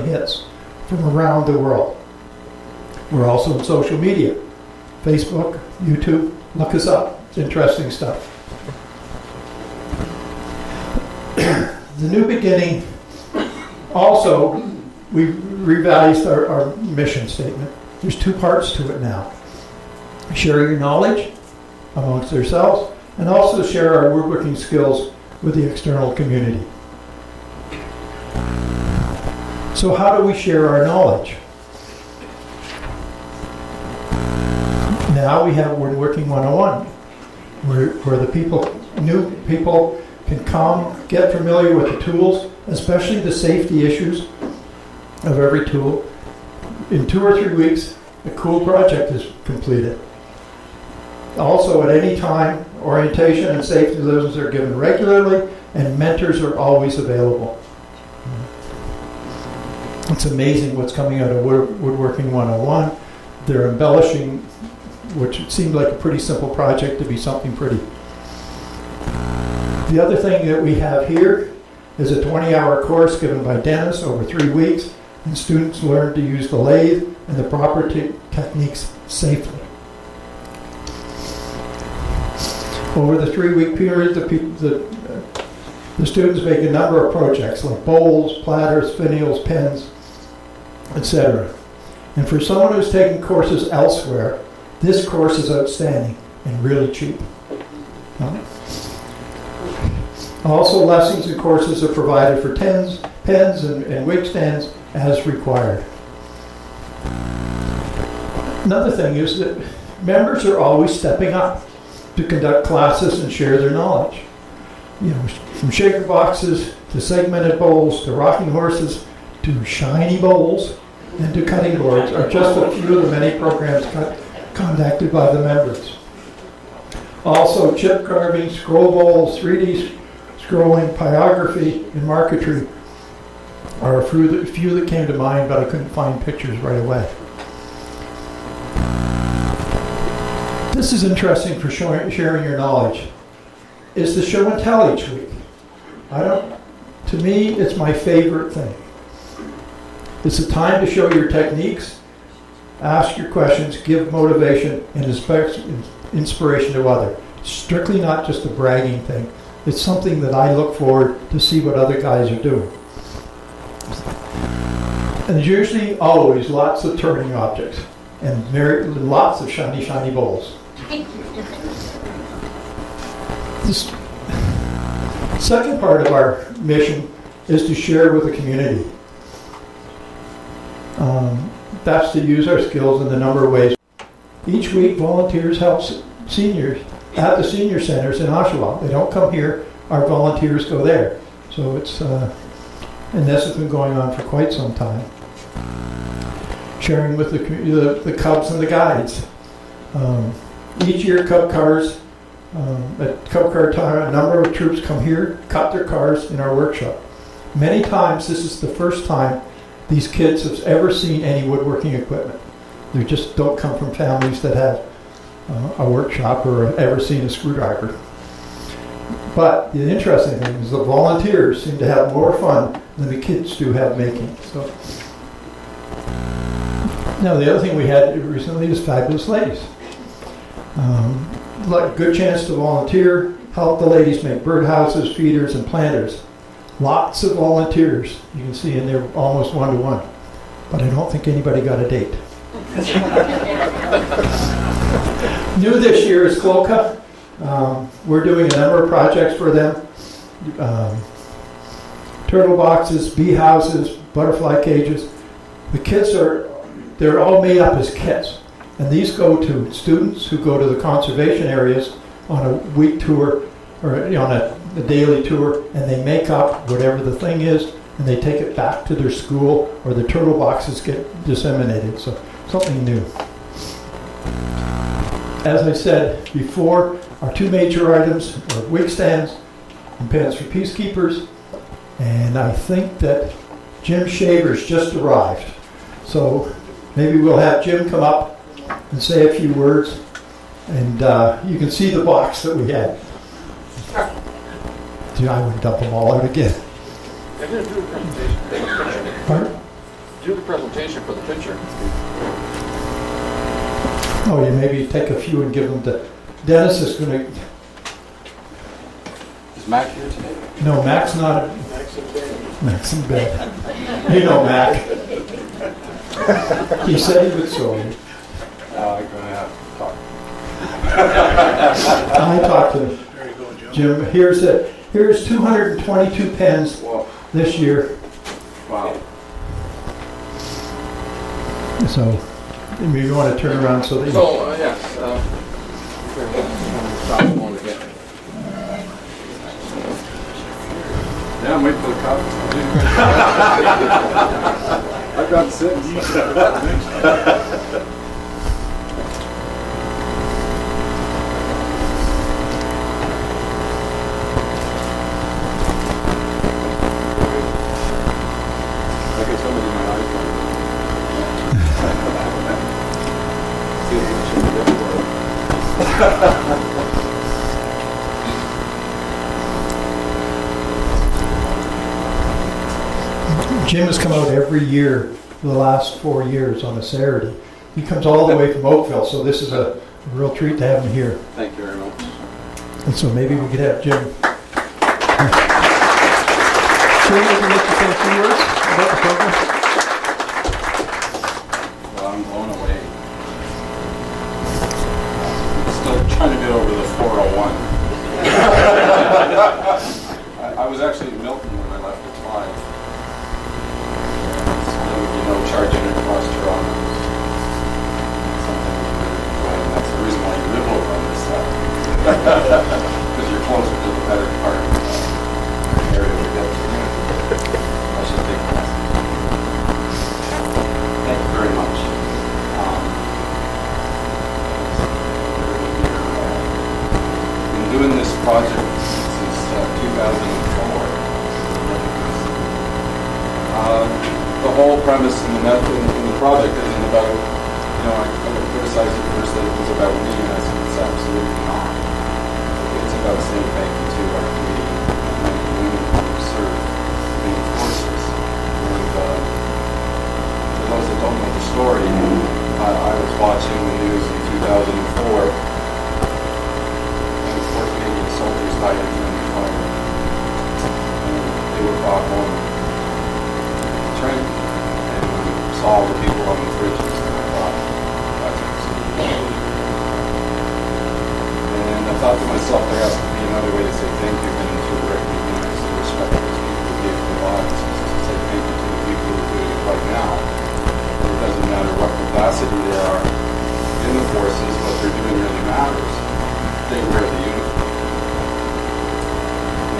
hits from around the world. We're also on social media, Facebook, YouTube. Look us up. It's interesting stuff. The new beginning, also, we revised our mission statement. There's two parts to it now. Share your knowledge amongst ourselves, and also share our woodworking skills with the external community. So how do we share our knowledge? Now we have Woodworking 101, where the new people can come, get familiar with the tools, especially the safety issues of every tool. In 2 or 3 weeks, a cool project is completed. Also, at any time, orientation and safety lessons are given regularly, and mentors are always available. It's amazing what's coming out of Woodworking 101. They're embellishing, which seemed like a pretty simple project, to be something pretty. The other thing that we have here is a 20-hour course given by Dennis over 3 weeks, and students learn to use the lathe and the proper techniques safely. Over the 3-week period, the students make a number of projects like bowls, platters, finials, pens, etc. And for someone who's taken courses elsewhere, this course is outstanding and really cheap. Also, lessons and courses are provided for pens and wig stands as required. Another thing is that members are always stepping up to conduct classes and share their knowledge. You know, from shaker boxes to segmented bowls to rocking horses to shiny bowls and to cutting boards are just a few of the many programs conducted by the members. Also, chip carving, scroll bowls, 3D scrolling, pyrography, and marquetry are a few that came to mind, but I couldn't find pictures right away. This is interesting for sharing your knowledge. It's the show and tell each week. To me, it's my favorite thing. It's a time to show your techniques, ask your questions, give motivation, and inspiration to others. Strictly not just a bragging thing. It's something that I look forward to see what other guys are doing. And there's usually always lots of turning objects and lots of shiny, shiny bowls. This second part of our mission is to share with the community. That's to use our skills in a number of ways. Each week, volunteers help seniors at the senior centers in Oshawa. They don't come here, our volunteers go there. So it's, and this has been going on for quite some time. Sharing with the Cubs and the guides. Each year, Cub cars, at Cub car time, a number of troops come here, cut their cars in our workshop. Many times, this is the first time these kids have ever seen any woodworking equipment. They just don't come from families that have a workshop or ever seen a screwdriver. But the interesting thing is the volunteers seem to have more fun than the kids do have making. So, now the other thing we had recently is Fabulous Ladies. Like good chance to volunteer, help the ladies make birdhouses, feeders, and planters. Lots of volunteers. You can see in there almost 1-to-1. But I don't think anybody got a date. New this year is Cloca. We're doing a number of projects for them. Turtle boxes, bee houses, butterfly cages. The kits they're all made up as kits. And these go to students who go to the conservation areas on a week tour or on a daily tour, and they make up whatever the thing is, and they take it back to their school, or the turtle boxes get disseminated. So something new. As I said before, our two major items are wig stands and pens for peacekeepers, and I think that Jim Shaver's just arrived. So maybe we'll have Jim come up and say a few words, and you can see the box that we had. Gee, I wouldn't dump them all out again. Pardon? Do the presentation for the picture. Oh, yeah, maybe take a few and give them to, Dennis is gonna, Is Mac here today? no, Mac's not, Mac's in bed. You know Mac. He said he would show you. I'm gonna have to talk. I talked to him. There you go, Jim, Jim. here's 222 pens Well, this year. wow. So, maybe you want to turn around so that you... So, yes. Stop one again. Yeah, I'm waiting for the cops. I've got 6. I get somebody my iPhone. See if it should be Jim has come out every year for the last 4 years on a Saturday. He comes all the way from Oakville, so this is a real treat to have him here. Thank you very much. And so maybe we could have Jim. Jim, would you like to say a few words about the program? Well, I'm blown away. I'm still trying to get over the 401. I was actually in Milton when I left at 5. Charging across Toronto. That's the reason why you live over on this side. Because you're closer to the better part of the area we get to. I should take that. Thank you very much. Been doing this project since 2004. The whole premise in the project isn't about, I would criticize it first that it was about me, and I said it's absolutely not. It's about saying thank you to our Canadian men and women who serve in the forces. And for those that don't know the story, I was watching the news in 2004, and 4 Canadian soldiers died in friendly fire. And they were brought home. Train, and I saw all the people on the bridges, and I thought, that's absolutely amazing. And I thought to myself, there has to be another way to say thank you than to recognize and respect those people who gave their lives, to say thank you to the people who are doing it right now. It doesn't matter what capacity they are in the forces, what they're doing really matters. They wear the uniform.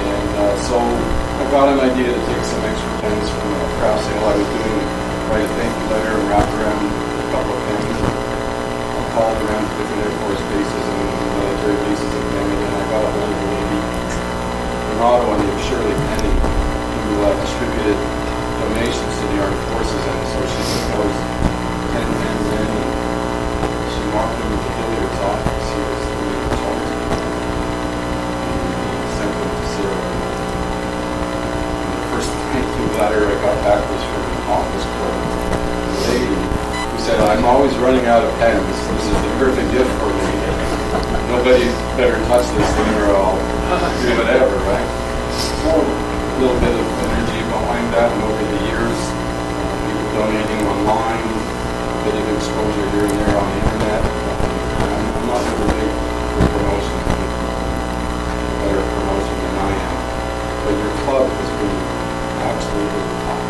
And so I got an idea to take some extra pens from a craft sale I was doing, write a thank you letter and wrap around a couple of pens. I called around to different Air Force bases and military bases in Canada, and I got a hold of a lady in Ottawa named Shirley Penny, who distributed donations to the armed forces, and so she proposed 10 pens in, and she marked them at the Hilliard's office. He was the leader of Charleston. And he sent them to Sarah. First thank you letter I got back was from an office clerk, a lady who said, I'm always running out of pens. This is the perfect gift for me. Nobody better touch this thing or I'll do whatever, right? So a little bit of energy behind that, and over the years, people donating online, a bit of exposure here and there on the internet. I'm not really big for promotion, better promotion than I am. But your club has been absolutely top.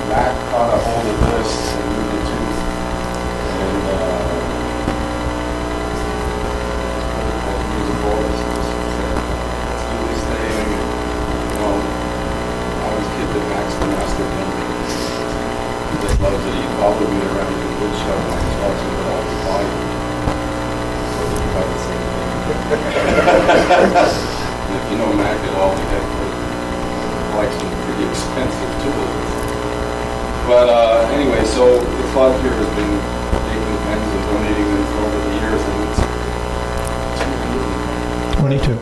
Mac caught a hold of this and moved it to, and use a voice and just said, let's do this thing. And, I was a kid that Mac's the master painter. He just loves it. He followed me around in the wood shop when I was watching it all the time. So we got the same thing. And if you know Mac at all, he likes some pretty expensive tools. But anyway, so the club here has been taking pens and donating them for over the years, and it's 22.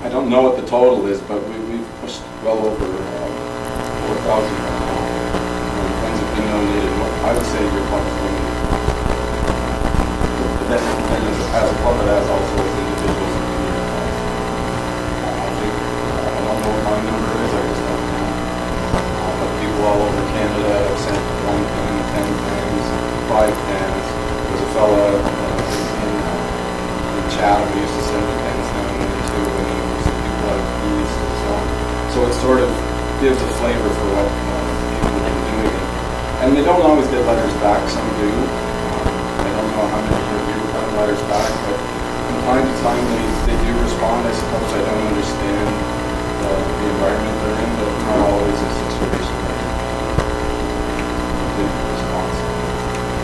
I don't know what the total is, but we've pushed well over 4,000 right now. And funds have been donated. I would say your club is donated. But then as a club, it has also as individuals and community clubs. I don't know what my number is, I just don't know. But people all over Canada have sent 1 pen, 10 pens, 5 pens. There's a fella in Chatham who used to send me pens now and then too, and then there's some people out of the East and so on. So it sort of gives a flavor for what people have been doing. And they don't always get letters back, some do. I don't know how many of you have gotten letters back, but from time to time they do respond. I suppose I don't understand the environment they're in, but not always a situation where they get response.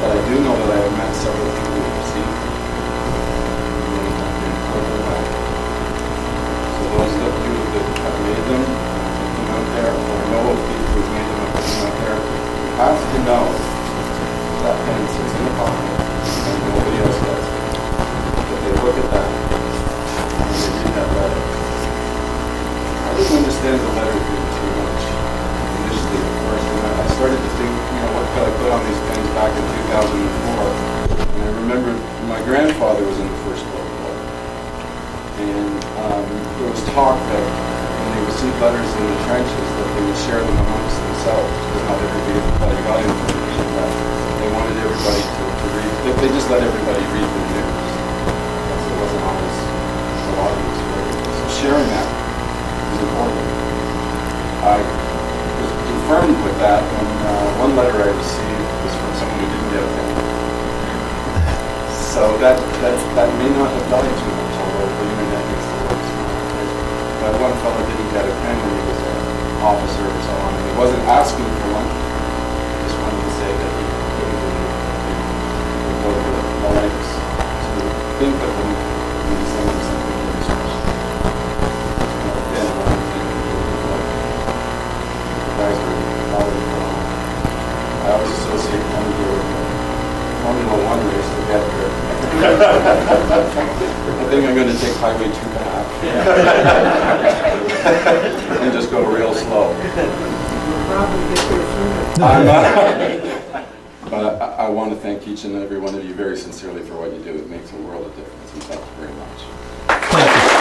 But I do know that I have met several people who have received so those of you that have made them and put them out there, or know of people who've made them and put them out there, you have to know that pen sits in the pocket and nobody else does. But they look at that and they read that letter. I didn't understand the letter reading too much initially at first. And I started to think, what could I put on these pens back in 2004? And I remember my grandfather was in the First World War. And there was talk that when they received letters in the trenches that they would share them amongst themselves because not everybody got information that they wanted everybody to read. They just let everybody read the news. Because it wasn't always a lot of experience. So sharing that was important. I was confirmed with that when one letter I received was from someone who didn't get a pen. So that may not have done too much, although the internet makes the world smaller. But one fellow didn't get a pen when he was an officer or so on. And he wasn't asking for one. He just wanted to say that he couldn't go to the lengths to think of them when he sent them something very special. Again, one of the things the guys were following along. I always associate coming here with Formula 1 race to get here. I think I'm going to take Highway 2 back. And just go real slow. But I want to thank each and every one of you very sincerely for what you do. It makes a world of difference. And thank you very much. Thank you.